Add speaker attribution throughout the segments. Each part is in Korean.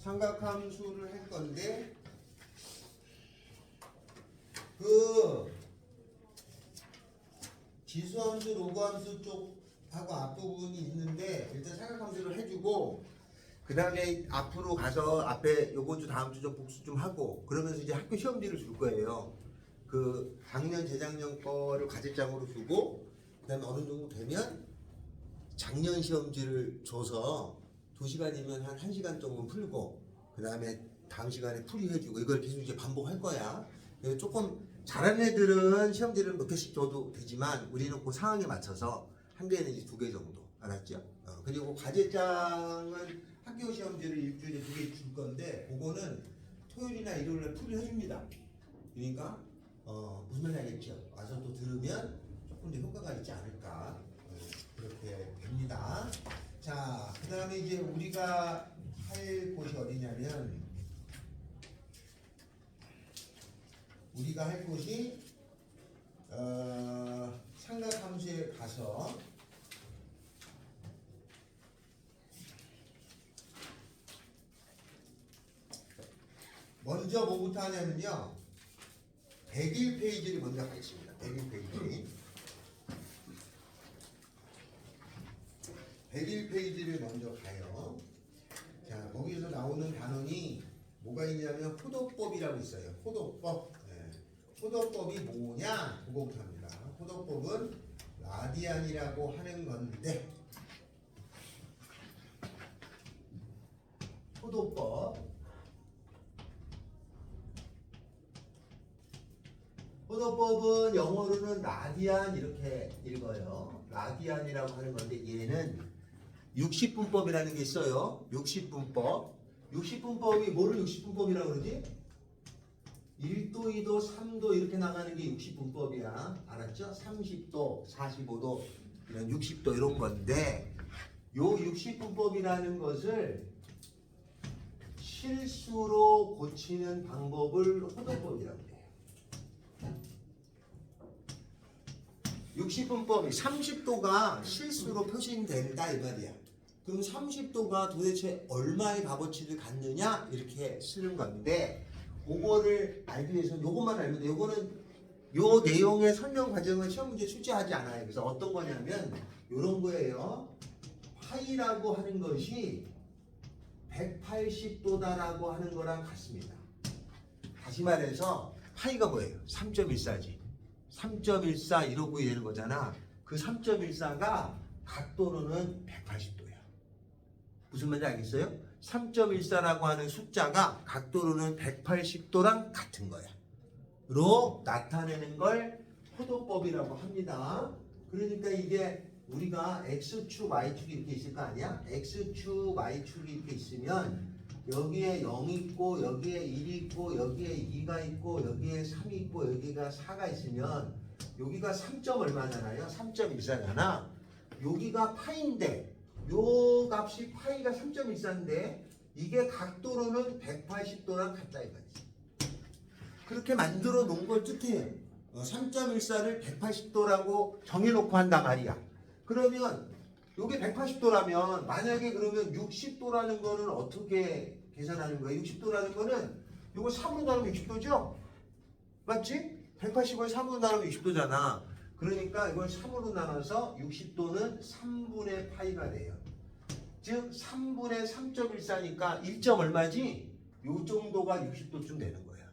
Speaker 1: 삼각함수를 할 건데 그 지수함수, 로그함수 쪽하고 앞부분이 있는데 일단 삼각함수를 해주고 그 다음에 앞으로 가서 앞에 요번 주 다음 주 좀 복습 좀 하고 그러면서 이제 학교 시험지를 줄 거예요. 그 작년 재작년 거를 과제장으로 주고 그 다음에 어느 정도 되면 작년 시험지를 줘서 2시간이면 한 1시간 정도 풀고 그 다음에 다음 시간에 풀이해주고 이걸 계속 이제 반복할 거야. 그래서 조금 잘하는 애들은 시험지를 몇 개씩 줘도 되지만 우리는 그 상황에 맞춰서 한 개는 이제 2개 정도. 알았죠? 그리고 과제장은 학교 시험지를 일주일에 2개 줄 건데 그거는 토요일이나 일요일에 풀이를 해줍니다. 그러니까 무슨 말인지 알겠죠? 와서 또 들으면 조금 더 효과가 있지 않을까 그렇게 됩니다. 자, 그 다음에 이제 우리가 할 곳이 어디냐면 우리가 할 곳이 삼각함수에 가서 먼저 뭐부터 하냐면요 101페이지를 먼저 가겠습니다. 101페이지 101페이지를 먼저 가요. 자, 거기서 나오는 단원이 뭐가 있냐면 호도법이라고 있어요. 호도법. 호도법이 뭐냐? 그거부터 합니다. 호도법은 라디안이라고 하는 건데 호도법 호도법은 영어로는 라디안 이렇게 읽어요. 라디안이라고 하는 건데 얘는 60분법이라는 게 있어요. 60분법. 60분법이 뭐를 60분법이라고 그러지? 1도, 2도, 3도 이렇게 나가는 게 60분법이야. 알았죠? 30도, 45도, 이런 60도 이런 건데 요 60분법이라는 것을 실수로 고치는 방법을 호도법이라고 해요. 60분법이 30도가 실수로 표시된다 이 말이야. 그럼 30도가 도대체 얼마의 값어치를 갖느냐 이렇게 쓰는 건데 그거를 알기 위해서는 요것만 알면 돼. 요거는 요 내용의 설명 과정은 시험 문제 출제하지 않아요. 그래서 어떤 거냐면 요런 거예요. 파이라고 하는 것이 180도다라고 하는 거랑 같습니다. 다시 말해서 파이가 뭐예요? 3.14지. 3.14 이러고 되는 거잖아. 그 3.14가 각도로는 180도야. 무슨 말인지 알겠어요? 3.14라고 하는 숫자가 각도로는 180도랑 같은 거야. 로 나타내는 걸 호도법이라고 합니다. 그러니까 이게 우리가 X축, Y축이 이렇게 있을 거 아니야? X축, Y축이 이렇게 있으면 여기에 0이 있고 여기에 1이 있고 여기에 2가 있고 여기에 3이 있고 여기가 4가 있으면 여기가 3점 얼마잖아요? 3.14잖아. 여기가 파인데 요 값이 파이가 3.14인데 이게 각도로는 180도랑 같다 이거지. 그렇게 만들어 놓은 걸 뜻해요. 3.14를 180도라고 정해놓고 한단 말이야. 그러면 이게 180도라면 만약에 그러면 60도라는 거는 어떻게 계산하는 거예요? 60도라는 거는 이거 3으로 나누면 60도죠? 맞지? 180을 3으로 나누면 60도잖아. 그러니까 이걸 3으로 나눠서 60도는 3분의 파이가 돼요. 즉 3분의 3.14니까 1점 얼마지? 요 정도가 60도쯤 되는 거야.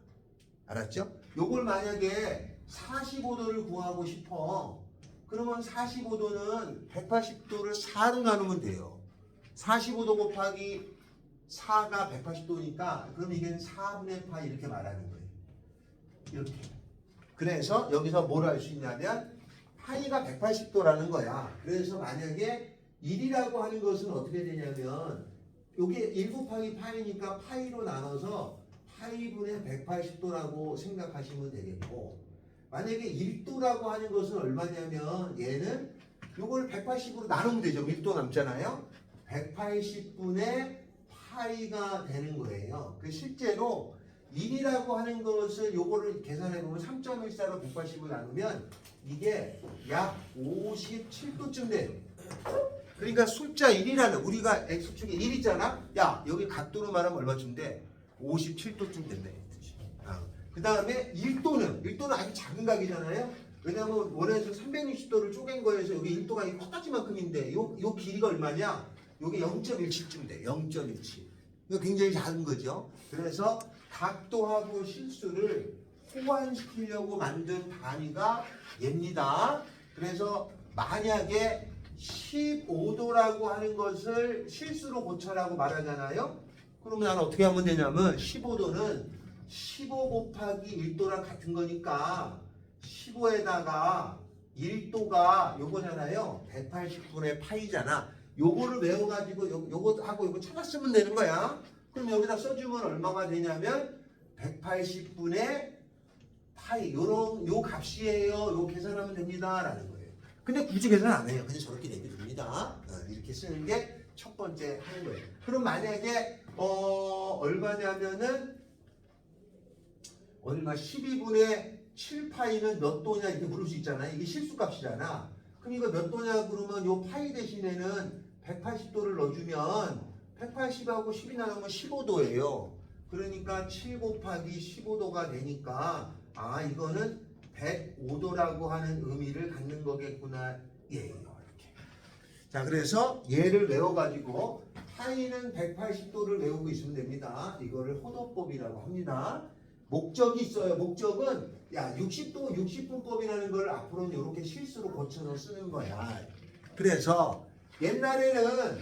Speaker 1: 알았죠? 요걸 만약에 45도를 구하고 싶어. 그러면 45도는 180도를 4로 나누면 돼요. 45도 곱하기 4가 180도니까 그럼 이게 4분의 파이 이렇게 말하는 거예요. 이렇게. 그래서 여기서 뭘 알 수 있냐면 파이가 180도라는 거야. 그래서 만약에 1이라고 하는 것은 어떻게 되냐면 요게 1 곱하기 파이니까 파이로 나눠서 파이분의 180도라고 생각하시면 되겠고 만약에 1도라고 하는 것은 얼마냐면 얘는 요걸 180으로 나누면 되죠. 1도 남잖아요. 180분의 파이가 되는 거예요. 그 실제로 1이라고 하는 것을 요거를 계산해 보면 3.14로 180을 나누면 이게 약 57도쯤 돼요. 그러니까 숫자 1이라는 우리가 x축에 1 있잖아. 야 여기 각도로 말하면 얼마쯤 돼? 57도쯤 된다. 그 다음에 1도는 아주 작은 각이잖아요. 왜냐면 원에서 360도를 쪼갠 거에서 여기 1도가 이 코딱지만큼인데 요 길이가 얼마냐? 요게 0.17쯤 돼. 0.17. 이거 굉장히 작은 거죠. 그래서 각도하고 실수를 호환시키려고 만든 단위가 얘입니다. 그래서 만약에 15도라고 하는 것을 실수로 고쳐라고 말하잖아요. 그러면 나는 어떻게 하면 되냐면 15도는 15 곱하기 1도랑 같은 거니까 15에다가 1도가 요거잖아요. 180분의 파이잖아. 요거를 외워가지고 요거 하고 요거 찾아 쓰면 되는 거야. 그럼 여기다 써주면 얼마가 되냐면 180분의 파이 요 값이에요. 요 계산하면 됩니다. 라는 거예요. 근데 굳이 계산 안 해요. 그냥 저렇게 내비둡니다. 이렇게 쓰는 게 첫 번째 하는 거예요. 그럼 만약에 얼마냐면은 얼마 12분의 7파이는 몇 도냐 이렇게 물을 수 있잖아요. 이게 실수값이잖아. 그럼 이거 몇 도냐 그러면 요 파이 대신에는 180도를 넣어주면 180하고 10이 나누면 15도예요. 그러니까 7 곱하기 15도가 되니까 아 이거는 105도라고 하는 의미를 갖는 거겠구나. 예요. 자, 그래서 얘를 외워가지고 파이는 180도를 외우고 있으면 됩니다. 이거를 호도법이라고 합니다. 목적이 있어요. 목적은 60도 60분법이라는 걸 앞으로는 이렇게 실수로 고쳐서 쓰는 거야. 그래서 옛날에는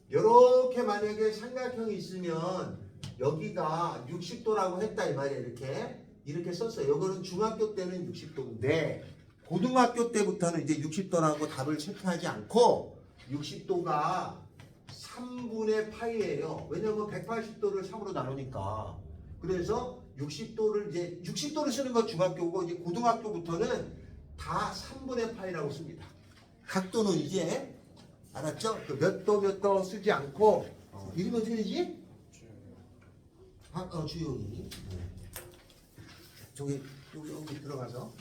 Speaker 1: 이렇게 만약에 삼각형이 있으면 여기가 60도라고 했다 이 말이야. 이렇게 썼어요. 이거는 중학교 때는 60도인데 고등학교 때부터는 이제 60도라고 답을 체크하지 않고 60도가 3분의 파이예요. 왜냐면 180도를 3으로 나누니까. 그래서 60도를 이제 60도를 쓰는 건 중학교고 이제 고등학교부터는 다 3분의 파이라고 씁니다. 각도는 이제 알았죠? 그 몇 도 쓰지 않고 이름이 어떻게 되지? 주영이. 저기 여기 들어가서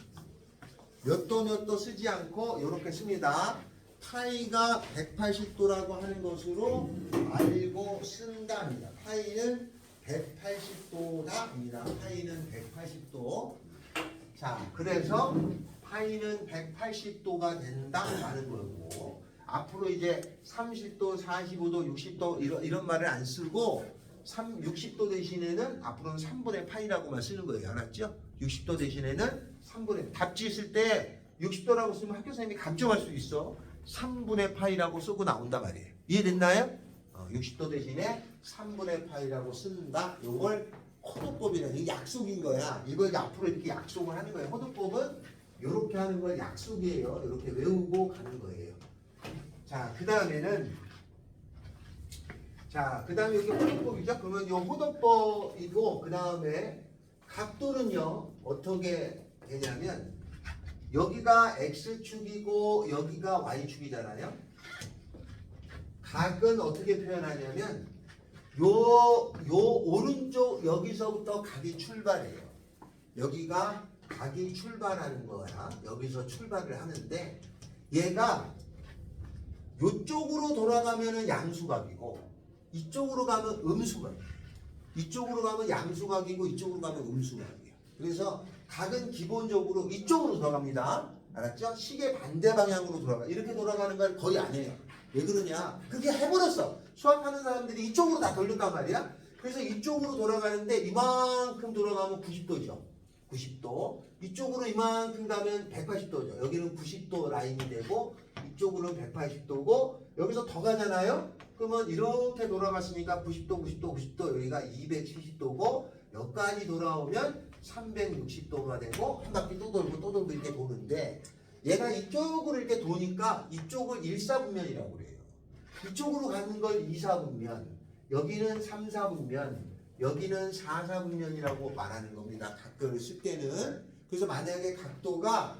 Speaker 1: 몇 도 쓰지 않고 이렇게 씁니다. 파이가 180도라고 하는 것으로 알고 쓴답니다. 파이는 180도다입니다. 파이는 180도. 자, 그래서 파이는 180도가 된다라는 거고 앞으로 이제 30도, 45도, 60도 이런 말을 안 쓰고 60도 대신에는 앞으로는 3분의 파이라고만 쓰는 거예요. 알았죠? 60도 대신에는 3분의 답지 쓸 때 60도라고 쓰면 학교 선생님이 감점할 수 있어. 3분의 파이라고 쓰고 나온단 말이에요. 이해됐나요? 60도 대신에 3분의 파이라고 쓴다. 이걸 호도법이라는 약속인 거야. 이걸 앞으로 이렇게 약속을 하는 거예요. 호도법은 이렇게 하는 걸 약속이에요. 이렇게 외우고 가는 거예요. 자, 그 다음에 여기 호도법이죠. 그러면 이 호도법이고 그 다음에 각도는요 어떻게 되냐면 여기가 x축이고 여기가 y축이잖아요. 각은 어떻게 표현하냐면 요 오른쪽 여기서부터 각이 출발해요. 여기가 각이 출발하는 거야. 여기서 출발을 하는데 얘가 요쪽으로 돌아가면은 양수각이고 이쪽으로 가면 음수각. 이쪽으로 가면 양수각이고 이쪽으로 가면 음수각이에요. 그래서 각은 기본적으로 이쪽으로 돌아갑니다. 알았죠? 시계 반대 방향으로 돌아가. 이렇게 돌아가는 걸 거의 안 해요. 왜 그러냐? 그게 해버렸어. 수학하는 사람들이 이쪽으로 다 돌렸단 말이야. 그래서 이쪽으로 돌아가는데 이만큼 돌아가면 90도죠. 90도. 이쪽으로 이만큼 가면 180도죠. 여기는 90도 라인이 되고 이쪽으로는 180도고 여기서 더 가잖아요. 그러면 이렇게 돌아갔으니까 90도, 90도, 90도 여기가 270도고 여기까지 돌아오면 360도가 되고 한 바퀴 또 돌고 이렇게 도는데 얘가 이쪽으로 이렇게 도니까 이쪽을 1사분면이라고 그래요. 이쪽으로 가는 걸 2사분면, 여기는 3사분면, 여기는 4사분면이라고 말하는 겁니다. 각도를 쓸 때는. 그래서 만약에 각도가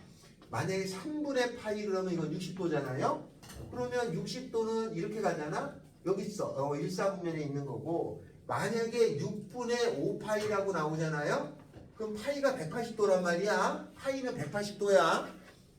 Speaker 1: 만약에 3분의 파이 그러면 이건 60도잖아요. 그러면 60도는 이렇게 가잖아. 여기 있어. 1사분면에 있는 거고 만약에 6분의 5파이라고 나오잖아요. 그럼 파이가 180도란 말이야. 파이는 180도야.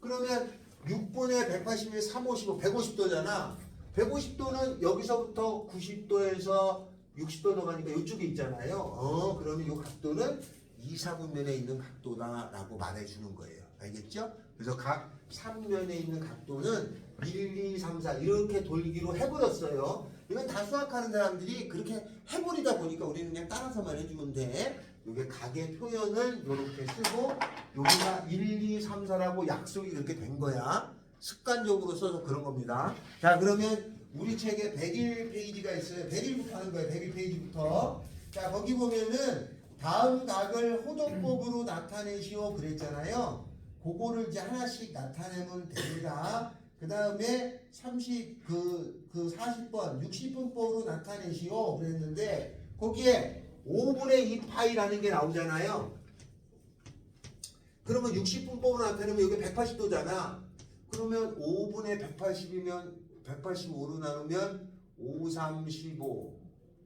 Speaker 1: 그러면 6분의 180이 350은 150도잖아. 150도는 여기서부터 90도에서 60도 더 가니까 이쪽에 있잖아요. 그러면 이 각도는 이사분면에 있는 각도다라고 말해주는 거예요. 알겠죠? 그래서 각 3면에 있는 각도는 1, 2, 3, 4 이렇게 돌기로 해버렸어요. 이건 다 수학하는 사람들이 그렇게 해버리다 보니까 우리는 그냥 따라서만 해주면 돼. 이게 각의 표현을 이렇게 쓰고 여기가 1, 2, 3, 4라고 약속이 그렇게 된 거야. 습관적으로 써서 그런 겁니다. 자, 그러면 우리 책에 101페이지가 있어요. 101부터 하는 거예요. 101페이지부터. 자, 거기 보면은 다음 각을 호도법으로 나타내시오 그랬잖아요. 그거를 이제 하나씩 나타내면 됩니다. 그 다음에 40번, 60분법으로 나타내시오 그랬는데 거기에 5분의 2 파이라는 게 나오잖아요. 그러면 60분법으로 나타내면 여기 180도잖아. 그러면 5분의 180이면 185로 나누면 5, 3, 15,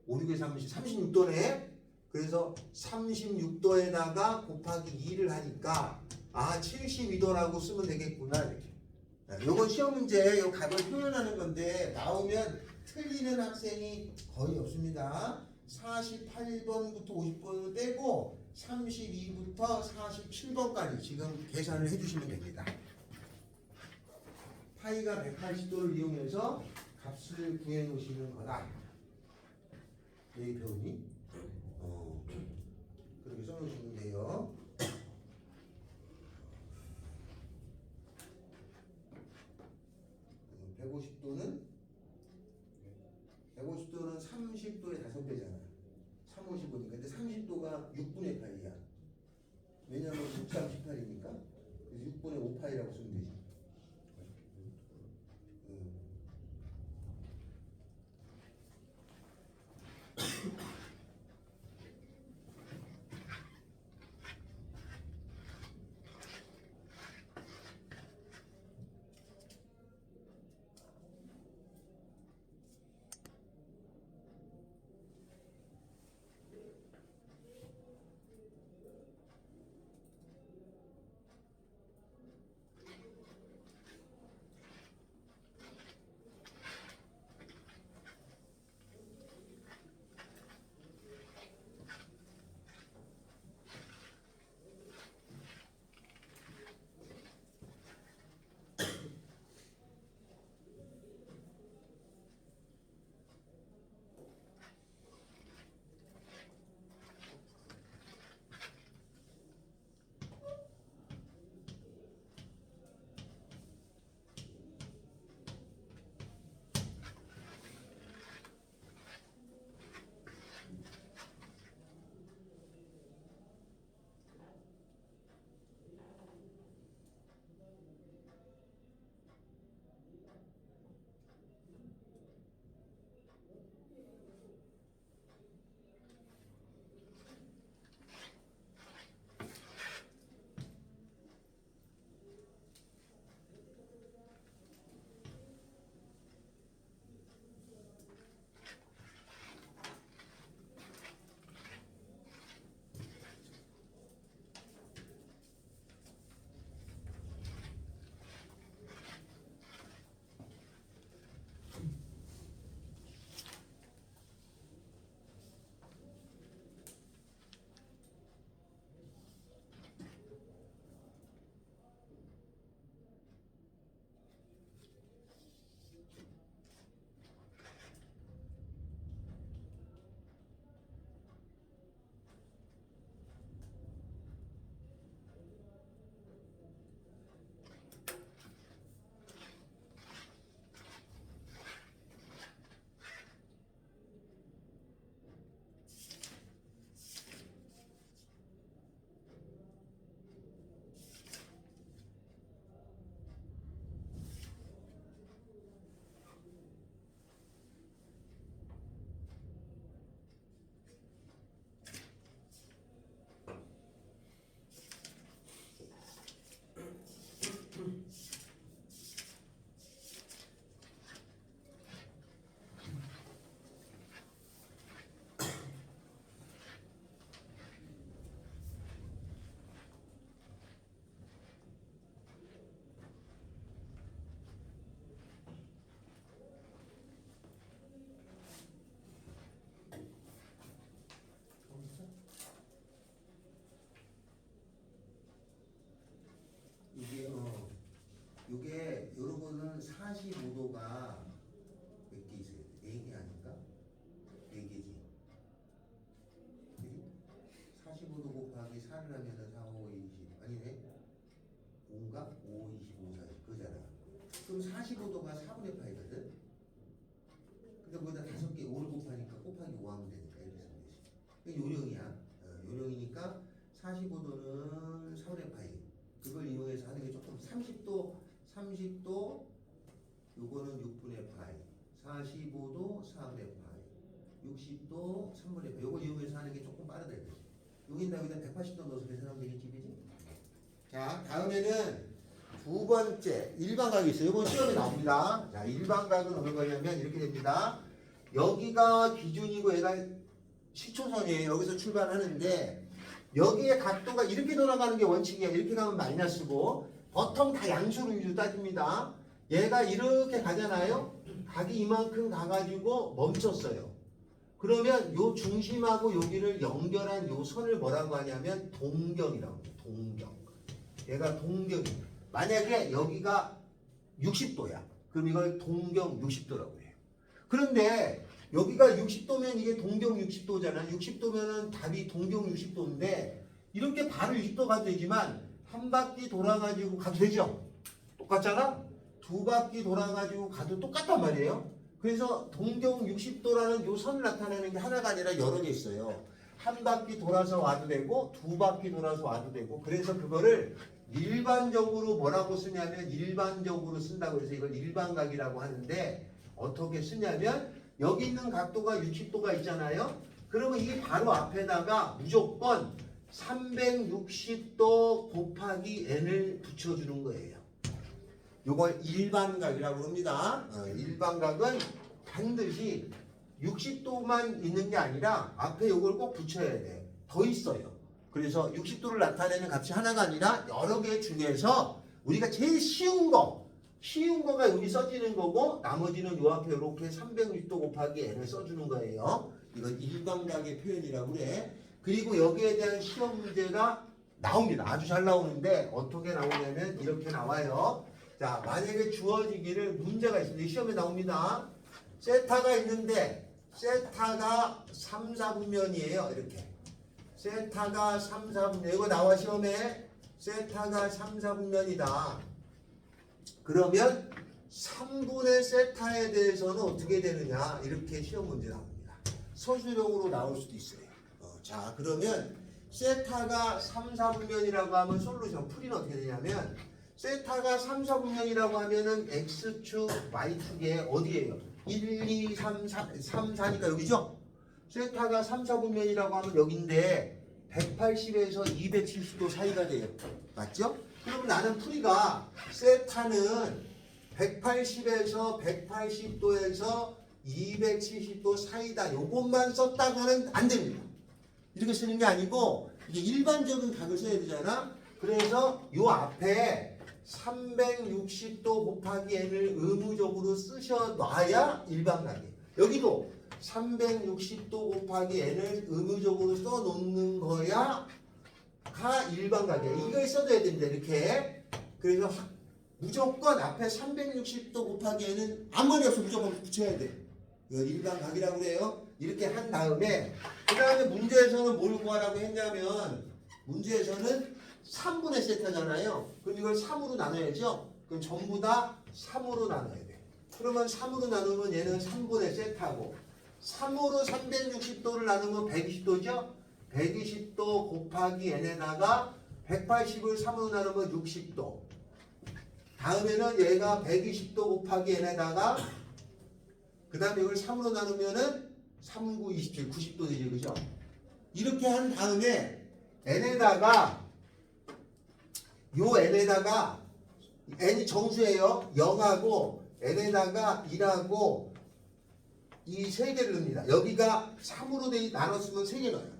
Speaker 1: 5, 6에 30, 36도네. 그래서 36도에다가 곱하기 2를 하니까 72도라고 쓰면 되겠구나 이렇게. 요건 시험 문제 요 각을 표현하는 건데 나오면 틀리는 학생이 거의 없습니다. 48번부터 50번을 빼고 32부터 47번까지 지금 계산을 해주시면 됩니다. 파이가 180도를 이용해서 값을 구해 놓으시는 거다. 여기 배우니? 그렇게 써놓으시면 돼요. 150도는 30도의 5배잖아. 350도니까. 근데 30도가 6분의 파이야. 왜냐하면 6, 3, 18이니까. 그래서 6분의 5파이라고 쓰면 되지. 4를 하면 4, 5, 20 아니네 5인가? 5, 25, 40 그거잖아. 그럼 45도가 4분의 파이거든. 근데 거기다 5개 5를 곱하니까 곱하기 5 하면 되니까 이렇게 쓰면 되지. 요령이야. 요령이니까 45도는 4분의 파이. 그걸 이용해서 하는 게 조금 30도 요거는 6분의 파이. 45도 4분의 파이. 60도 3분의 파이. 요걸 이용해서 하는 게 조금 빠르다 이거지. 여기다 180도 넣어서 계산하면 되겠지, 그지? 자, 다음에는 두 번째 일반각이 있어요. 이건 시험에 나옵니다. 자, 일반각은 어느 거냐면 이렇게 됩니다. 여기가 기준이고 얘가 시초선이에요. 여기서 출발하는데 여기에 각도가 이렇게 돌아가는 게 원칙이야. 이렇게 가면 마이너스고 보통 다 양수로 위주로 따집니다. 얘가 이렇게 가잖아요. 각이 이만큼 가가지고 멈췄어요. 그러면 요 중심하고 여기를 연결한 요 선을 뭐라고 하냐면 동경이라고 합니다. 동경. 얘가 동경이에요. 만약에 여기가 60도야. 그럼 이걸 동경 60도라고 해요. 그런데 여기가 60도면 이게 동경 60도잖아. 60도면은 답이 동경 60도인데 이렇게 바로 60도 가도 되지만 한 바퀴 돌아가지고 가도 되죠? 똑같잖아? 두 바퀴 돌아가지고 가도 똑같단 말이에요. 그래서 동경 60도라는 요 선을 나타내는 게 하나가 아니라 여러 개 있어요. 한 바퀴 돌아서 와도 되고 두 바퀴 돌아서 와도 되고 그래서 그거를 일반적으로 뭐라고 쓰냐면 일반적으로 쓴다고 해서 이걸 일반각이라고 하는데 어떻게 쓰냐면 여기 있는 각도가 60도가 있잖아요. 그러면 이 바로 앞에다가 무조건 360도 곱하기 n을 붙여주는 거예요. 요걸 일반각이라고 합니다. 일반각은 반드시 60도만 있는 게 아니라 앞에 요걸 꼭 붙여야 돼. 더 있어요. 그래서 60도를 나타내는 값이 하나가 아니라 여러 개 중에서 우리가 제일 쉬운 거가 여기 써지는 거고 나머지는 요 앞에 이렇게 360도 곱하기 n을 써주는 거예요. 이건 일반각의 표현이라고 그래. 그리고 여기에 대한 시험 문제가 나옵니다. 아주 잘 나오는데 어떻게 나오냐면 이렇게 나와요. 자, 만약에 주어지기를 문제가 있습니다. 시험에 나옵니다. 세타가 있는데 세타가 3, 4분면이에요. 이렇게. 세타가 3, 4분면. 이거 나와 시험에. 세타가 3, 4분면이다. 그러면 3분의 세타에 대해서는 어떻게 되느냐. 이렇게 시험 문제 나옵니다. 서술형으로 나올 수도 있어요. 자, 그러면 세타가 3, 4분면이라고 하면 솔루션 풀이는 어떻게 되냐면 세타가 3, 4분면이라고 하면은 x축, y축에 어디에요? 1, 2, 3, 4니까 여기죠? 세타가 3, 4분면이라고 하면 여긴데 180에서 270도 사이가 돼요. 맞죠? 그럼 나는 풀이가 세타는 180에서 180도에서 270도 사이다. 요것만 썼다가는 안 됩니다. 이렇게 쓰는 게 아니고 이게 일반적인 각을 써야 되잖아. 그래서 요 앞에 360도 곱하기 n을 의무적으로 쓰셔놔야 일반각이에요. 여기도 360도 곱하기 n을 의무적으로 써놓는 거야 가 일반각이야. 이걸 써줘야 됩니다. 이렇게. 그래서 무조건 앞에 360도 곱하기 n은 아무리 없어 무조건 붙여야 돼. 이거 일반각이라고 그래요. 이렇게 한 다음에 그 다음에 문제에서는 뭘 구하라고 했냐면 문제에서는 3분의 세타잖아요. 그럼 이걸 3으로 나눠야죠. 그럼 전부 다 3으로 나눠야 돼. 그러면 3으로 나누면 얘는 3분의 세타고 3으로 360도를 나누면 120도죠. 120도 곱하기 n에다가 180을 3으로 나누면 60도. 다음에는 얘가 120도 곱하기 n에다가 그 다음에 이걸 3으로 나누면은 3, 9, 27, 90도 되죠. 그죠? 이렇게 한 다음에 n에다가 요 n에다가 n이 정수예요. 0하고 n에다가 1하고 이 세 개를 넣습니다. 여기가 3으로 나눴으면 3개 넣어요.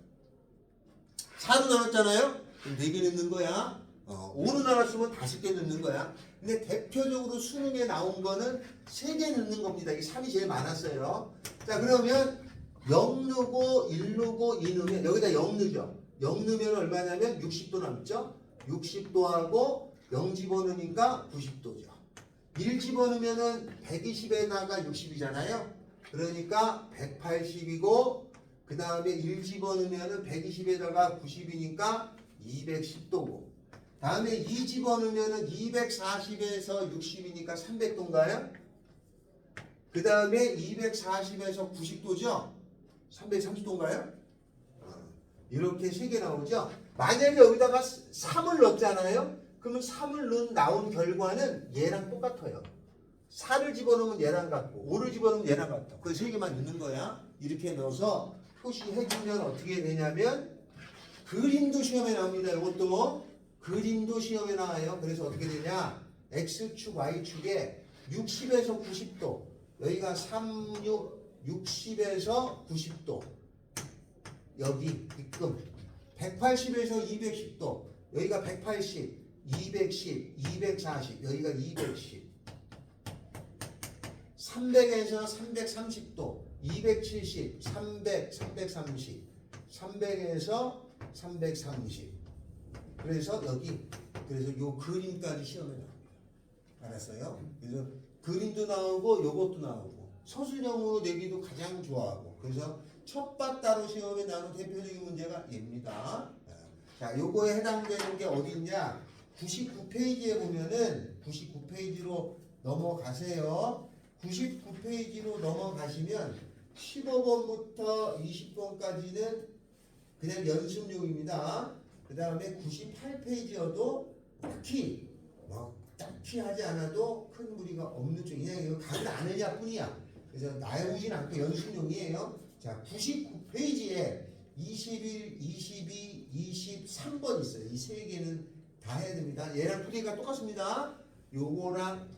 Speaker 1: 4로 나눴잖아요. 그럼 4개 넣는 거야. 5로 나눴으면 5개 넣는 거야. 근데 대표적으로 수능에 나온 거는 3개 넣는 겁니다. 이 3이 제일 많았어요. 자, 그러면 0 넣고 1 넣고 2 넣으면 여기다 0 넣죠. 0 넣으면 얼마냐면 60도 남죠. 60도하고 0 집어넣으니까 90도죠. 1 집어넣으면은 120에다가 60이잖아요. 그러니까 180이고 그 다음에 1 집어넣으면은 120에다가 90이니까 210도고. 다음에 2 집어넣으면은 240에서 60이니까 300도인가요? 그 다음에 240에서 90도죠? 330도인가요? 이렇게 3개 나오죠? 만약에 여기다가 3을 넣었잖아요? 그러면 3을 넣은 나온 결과는 얘랑 똑같아요. 4를 집어넣으면 얘랑 같고 5를 집어넣으면 얘랑 같아. 그 3개만 넣는 거야. 이렇게 넣어서 표시해주면 어떻게 되냐면 그림도 시험에 나옵니다. 이것도 그림도 시험에 나와요. 그래서 어떻게 되냐? X축, Y축에 60에서 90도 여기가 60에서 90도 여기 입금 180에서 210도 여기가 180, 210, 240 여기가 210 300에서 330도 270, 300, 330 300에서 330 그래서 여기 그래서 요 그림까지 시험에 나옵니다. 알았어요? 그래서 그림도 나오고 요것도 나오고 서술형으로 내기도 가장 좋아하고 그래서 첫바따로 시험에 나오는 대표적인 문제가 얘입니다. 자, 요거에 해당되는 게 어디 있냐? 99페이지에 보면은 99페이지로 넘어가세요. 99페이지로 넘어가시면 15번부터 20번까지는 그냥 연습용입니다. 그 다음에 98페이지여도 딱히 하지 않아도 큰 무리가 없는 쪽 그냥 이거 각을 안 흘려 뿐이야. 그래서 나해보진 않고 연습용이에요. 자, 99페이지에 21, 22, 23번 있어요. 이 세 개는 다 해야 됩니다. 얘랑 풀이가 똑같습니다. 요거랑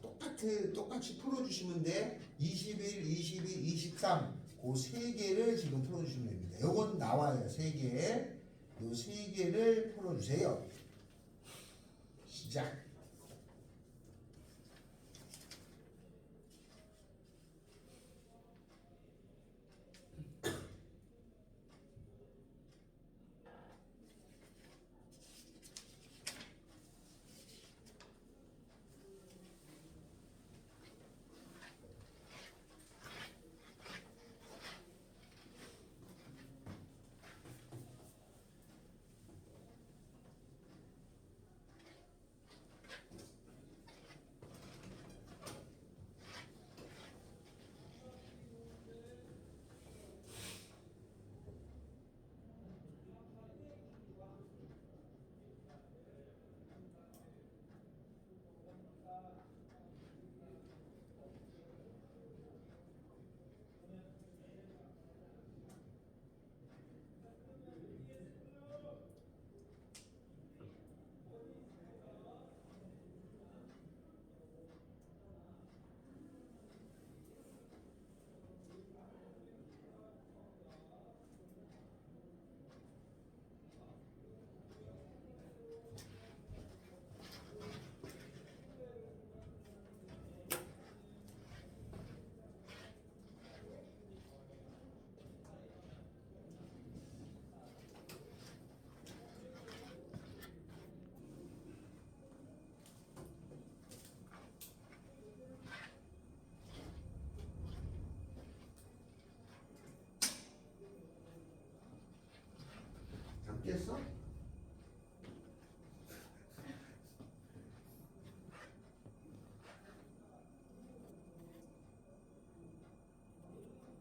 Speaker 1: 똑같이 풀어주시면 돼. 21, 22, 23 그 세 개를 지금 풀어주시면 됩니다. 요건 나와요. 세 개. 요 세 개를 풀어주세요. 시작. 됐어?